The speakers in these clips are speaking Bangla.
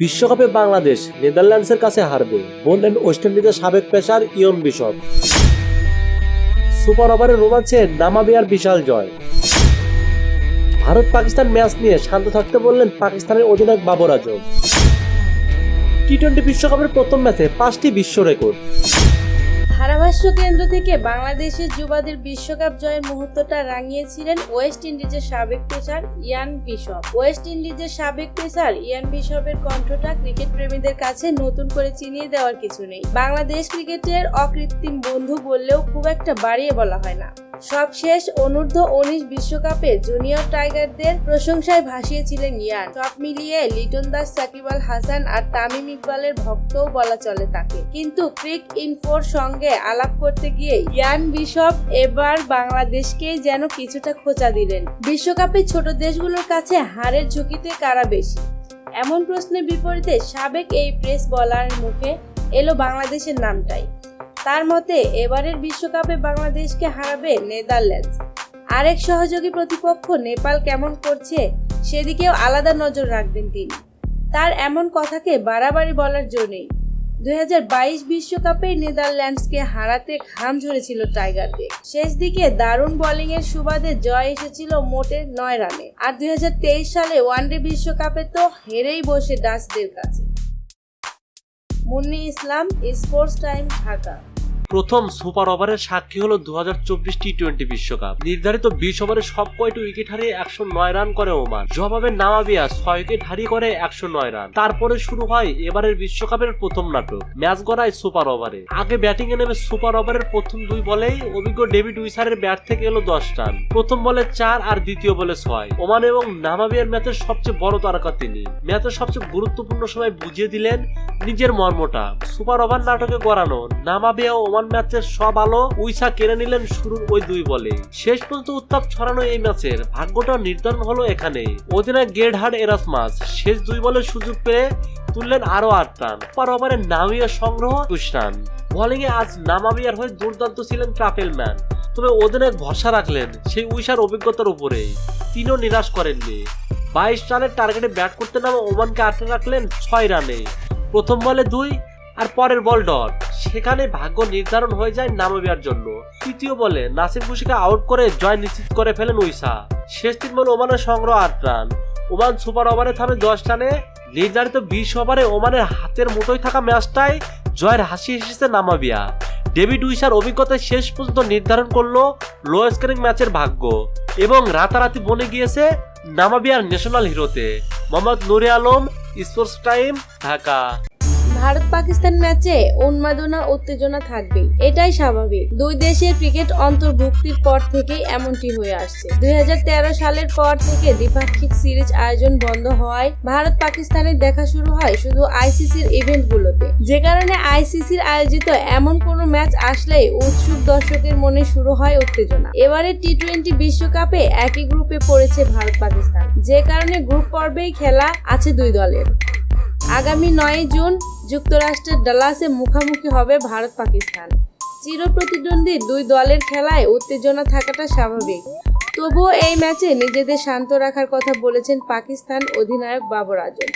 বিশ্বকাপে বাংলাদেশ নেদারল্যান্ডসের কাছে হারবে বললেন ওয়েস্ট ইন্ডিজের সাবেক পেসার ইয়ন বিশপ। সুপার ওভারের রোমাঞ্চে নামাবিয়ার বিশাল জয়। ভারত পাকিস্তান ম্যাচ নিয়ে শান্ত থাকতে বললেন পাকিস্তানের অধিনায়ক বাবর আজম। টি-20 বিশ্বকাপের প্রথম ম্যাচে 5টি বিশ্ব রেকর্ড। ধারাভাষ্য কেন্দ্র থেকে বাংলাদেশের যুবাদের বিশ্বকাপ জয়ের মুহূর্তটা রাঙিয়েছিলেন ওয়েস্ট ইন্ডিজের সাবেক পেসার ইয়ান বিশপ। ওয়েস্ট ইন্ডিজের সাবেক পেসার ইয়ান বিশপের কণ্ঠটা ক্রিকেট প্রেমীদের কাছে নতুন করে চিনিয়ে দেওয়ার কিছু নেই। বাংলাদেশ ক্রিকেটের অকৃত্রিম বন্ধু বললেও খুব একটা বাড়িয়ে বলা হয় না। সবশেষ অনূর্ধ্ব-19 বিশ্বকাপে জুনিয়র টাইগারদের প্রশংসায় ভাসিয়েছিলেন ইয়ান। সব মিলিয়ে লিটন দাস, সাকিব আল হাসান আর তামিম ইকবালের ভক্তও বলা চলে তাকে। কিন্তু ক্রিক ইনফোর সঙ্গে আলাপ করতে গিয়ে ইয়ান বিশপ এবার বাংলাদেশকেই যেন কিছুটা খোঁচা দিলেন। বিশ্বকাপে ছোট দেশগুলোর কাছে হারের ঝুঁকিতে কারা বেশি, এমন প্রশ্নের বিপরীতে সাবেক এই পেস বোলারের মুখে এলো বাংলাদেশের নামটাই। তার মতে এবারের বিশ্বকাপে বাংলাদেশকে হারাবে নেদারল্যান্ডস। আরেক সহযোগী প্রতিপক্ষ নেপাল কেমন করছে সেদিকেও আলাদা নজর রাখবেন তিনি। তার এমন কথাকে বাড়াবাড়ি বলার জন্যই 2022 বিশ্বকাপে নেদারল্যান্ডসকে হারাতে ঘাম ঝরেছিল টাইগারদের। শেষ দিকে দারুণ বোলিংয়ের সুবাদে জয় এসেছিল মোটে 9 রানে। আর 2023 সালে ওয়ানডে বিশ্বকাপে তো হেরেই বসে ডাচদের কাছে। মুন্নি ইসলাম, স্পোর্টস টাইম, ঢাকা। প্রথম সুপার ওভারের সাক্ষী হলো 2024 টি-20 বিশ্বকাপ। নির্ধারিত 20 ওভারে সব কয়টি উইকেট হারিয়ে 109 রান করে ওমান। জবাবে নামাবিয়া 6 উইকেট হারিয়ে করে 109 রান। তারপরে শুরু হয় এবারের বিশ্বকাপের প্রথম নাটক, ম্যাচ গড়ায় সুপার ওভারে। আগে ব্যাটিং এ নেমে সুপার ওভারের প্রথম 2 বলেই অভিজ্ঞ ডেভিড উইসারের ব্যাট থেকে এলো 10 রান। প্রথম বলে 4 আর দ্বিতীয় বলে 6। ওমান এবং নামাবিয়ার ম্যাচের সবচেয়ে বড় তারকা তিনি। ম্যাচের সবচেয়ে গুরুত্বপূর্ণ সময় বুঝিয়ে দিলেন নিজের মর্মটা। সুপার ওভার নাটকে গড়ানো নামাবিয়া ম্যাচের সব আলো উইসা কেড়ে নিলেন শুরুর ওই 2 বলে। শেষ পর্যন্ত উত্তাপ ছড়ানো এই ম্যাচের ভাগ্যটা নির্ধারণ হলো এখানেই। অধিনায়ক গেরহার্ড এরাসমাস শেষ 2 বলে সুযোগ পেয়ে তুললেন আরো 8 রান। সুপার ওভারে নামাবিয়ার সংগ্রহ 20 রান। বোলিং এ আজ নামাবিয়ার হয়ে দুর্দান্ত ছিলেন ট্রাফেলম্যান। তবে অধিনায়ক ভরসা রাখলেন সেই উইসার অভিজ্ঞতার উপরেই। তিনিও নিরাশ করেননি। 22 রানের টার্গেটে ব্যাট করতে নামা ওমানকে আটকে রাখলেন 6 রানে। প্রথম বলে 2 আর পরের বল ডট। সেখানে ভাগ্য নির্ধারণ হয়ে যায় নামাবিয়ার জন্য। তৃতীয় বলে নাসিম খুশিকে আউট করে জয় নিশ্চিত করে ফেলেন উইসা। শেষ 3 বলে ওমানের সংগ্রহ 8 রান। ওমান সুপার ওভারে থামে 10 রানে। নির্ধারিত 20 ওভারে ওমানের হাতের মুঠোয় থাকা ম্যাচটাই জয়ের হাসি এসেছে নামাবিয়া। ডেভিড উইসার অভিজ্ঞতায় শেষ পর্যন্ত নির্ধারণ করলো লো স্কোরিং ম্যাচের ভাগ্য এবং রাতারাতি বনে গিয়েছে নামাবিয়ার ন্যাশনাল হিরোতে। Mohammad Nure Alam, sports time, Dhaka. ভারত পাকিস্তান ম্যাচে উন্মাদনা উত্তেজনা থাকবেই, এটাই স্বাভাবিক। দুই দেশের ক্রিকেট অন্তর্ভুক্তির পর থেকেই এমনটি হয়ে আসছে। 2013 সালের পর থেকে দ্বিপাক্ষিক সিরিজ আয়োজন বন্ধ হওয়ায় ভারত পাকিস্তানের দেখা শুরু হয় শুধু আইসিসির ইভেন্টগুলোতে। যে কারণে আইসিসির আয়োজিত এমন কোনো ম্যাচ আসলেই উৎসুক দর্শকের মনে শুরু হয় উত্তেজনা। এবারে টি-20 বিশ্বকাপে একই গ্রুপে পড়েছে ভারত পাকিস্তান, যে কারণে গ্রুপ পর্বেই খেলা আছে 2 দলের। আগামী 9 জুন যুক্তরাষ্ট্রের ডালাসে মুখোমুখি হবে ভারত পাকিস্তান। চিরপ্রতিদ্বন্দ্বী 2 দলের খেলায় উত্তেজনা থাকাটা স্বাভাবিক। তবুও এই ম্যাচে নিজেদের শান্ত রাখার কথা বলেছেন পাকিস্তান অধিনায়ক বাবর আজম।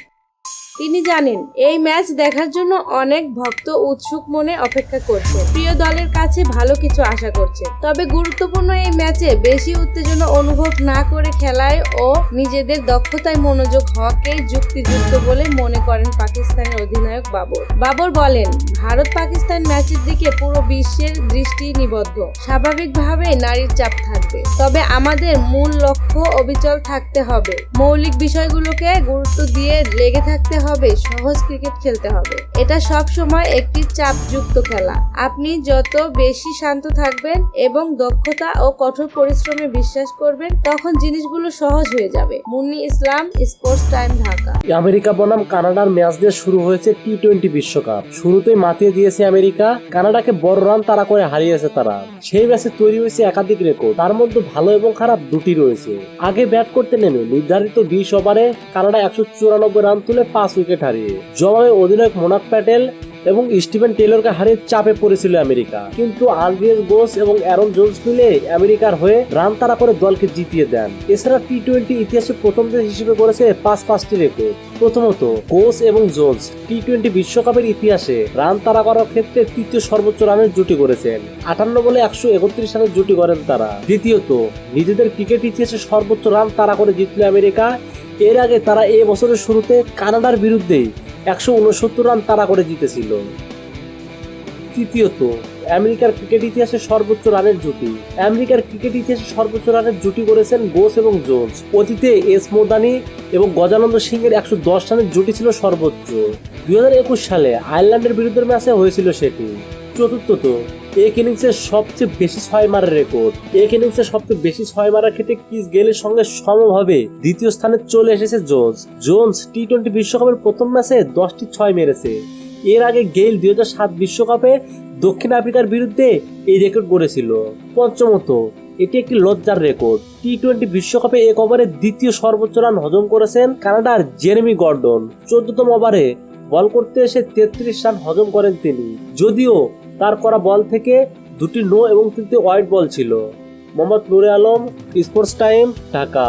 তিনি জানেন এই ম্যাচ দেখার জন্য অনেক ভক্ত উৎসুক মনে অপেক্ষা করছে, প্রিয় দলের কাছে ভালো কিছু আশা করছে। তবে গুরুত্বপূর্ণ এই ম্যাচে বেশি উত্তেজনা অনুভব না করে খেলায় ও নিজেদের দক্ষতায় মনোযোগ হওয়াকেই যুক্তিযুক্ত বলে মনে করেন পাকিস্তানের অধিনায়ক বাবর। বাবর বলেন, ভারত পাকিস্তান ম্যাচের দিকে পুরো বিশ্বের দৃষ্টি নিবদ্ধ। স্বাভাবিকভাবে নারীর চাপ থাকবে, তবে আমাদের মূল লক্ষ্য অবিচল থাকতে হবে। মৌলিক বিষয়গুলোকে গুরুত্ব দিয়ে লেগে থাকতে হবে, সহজ ক্রিকেট খেলতে হবে। এটা সব সময় একটি চাপযুক্ত খেলা। আপনি যত বেশি শান্ত থাকবেন এবং দক্ষতা ও কঠোর পরিশ্রমে বিশ্বাস করবেন, তখন জিনিসগুলো সহজ হয়ে যাবে। মুন্নি ইসলাম, স্পোর্টস টাইম, ঢাকা। আমেরিকা বনাম কানাডার ম্যাচ দিয়ে শুরু হয়েছে টি-20 বিশ্বকাপ। শুরুতেই মাতিয়ে দিয়েছে আমেরিকা। কানাডাকে বড় রান তাড়া করে হারিয়েছে তারা। সেই ম্যাচে তৈরি হয়েছে একাধিক রেকর্ড, তার মধ্যে ভালো এবং খারাপ দুটি রয়েছে। আগে ব্যাট করতে নেমে নির্ধারিত 20 ওভারে কানাডা 194 রান তুলে 5 উইকেট হারিয়ে। জবাবে অধিনায়ক মোনাক প্যাটেল এবং স্টিভেন টেলরকে হারিয়ে চাপে পড়েছিল আমেরিকা, কিন্তু আন্দ্রেস গোস এবং অ্যারন জোন্স মিলে আমেরিকার হয়ে রান তাড়া করে দলকে জিতিয়ে দেন। এছাড়া টি-20 ইতিহাসে প্রথম দেশ হিসেবে করেছে 5টি রেকর্ড। প্রথমত, গোস এবং জোন্স টি-20 বিশ্বকাপের ইতিহাসে রান তাড়া করার ক্ষেত্রে তৃতীয় সর্বোচ্চ রানের জুটি করেছেন। 58 বলে 131 রানের জুটি করেন তারা। দ্বিতীয়ত, নিজেদের ক্রিকেট ইতিহাসে সর্বোচ্চ রান তাড়া করে জিতল আমেরিকা। এর আগে তারা এ বছরের শুরুতে কানাডার বিরুদ্ধে 169 রান তাড়া করে জিতেছিল। তৃতীয়ত, আমেরিকার ক্রিকেট ইতিহাসে সর্বোচ্চ রানের জুটি। আমেরিকার ক্রিকেট ইতিহাসে সর্বোচ্চ রানের জুটি করেছেন গোস এবং জোন্স। অতীতে এস মোদানি এবং গজানন্দ সিং এর 110 রানের জুটি ছিল সর্বোচ্চ। 2021 সালে আয়ারল্যান্ডের বিরুদ্ধে ম্যাচে হয়েছিল সেটি। চতুর্থত, এক ইনিংসে সবচেয়ে বেশি 6 মারার রেকর্ড। এক ইনিংসে সবচেয়ে বেশি 6 মারার ক্ষেত্রে ক্রিস গেলের সঙ্গে সমভাবে দ্বিতীয় স্থানে চলে এসেছে জোন্স। জোন্স টি-20 বিশ্বকাপের প্রথম ম্যাচে 10টি 6 মেরেছে। এর আগে গেইল 2007 বিশ্বকাপে দক্ষিণ আফ্রিকার বিরুদ্ধে এই রেকর্ড গড়েছিল। পঞ্চমত, এটি একটি লজ্জার রেকর্ড। টি-20 বিশ্বকাপে এক ওভারে দ্বিতীয় সর্বোচ্চ রান হজম করেছেন কানাডার জেরেমি গর্ডন। 14তম ওভারে বল করতে এসে 33 রান হজম করেন তিনি, যদিও তার করা বল থেকে 2টি নো এবং 3টি ওয়াইড বল ছিল। Mohammad Nure Alam, sports time, Dhaka.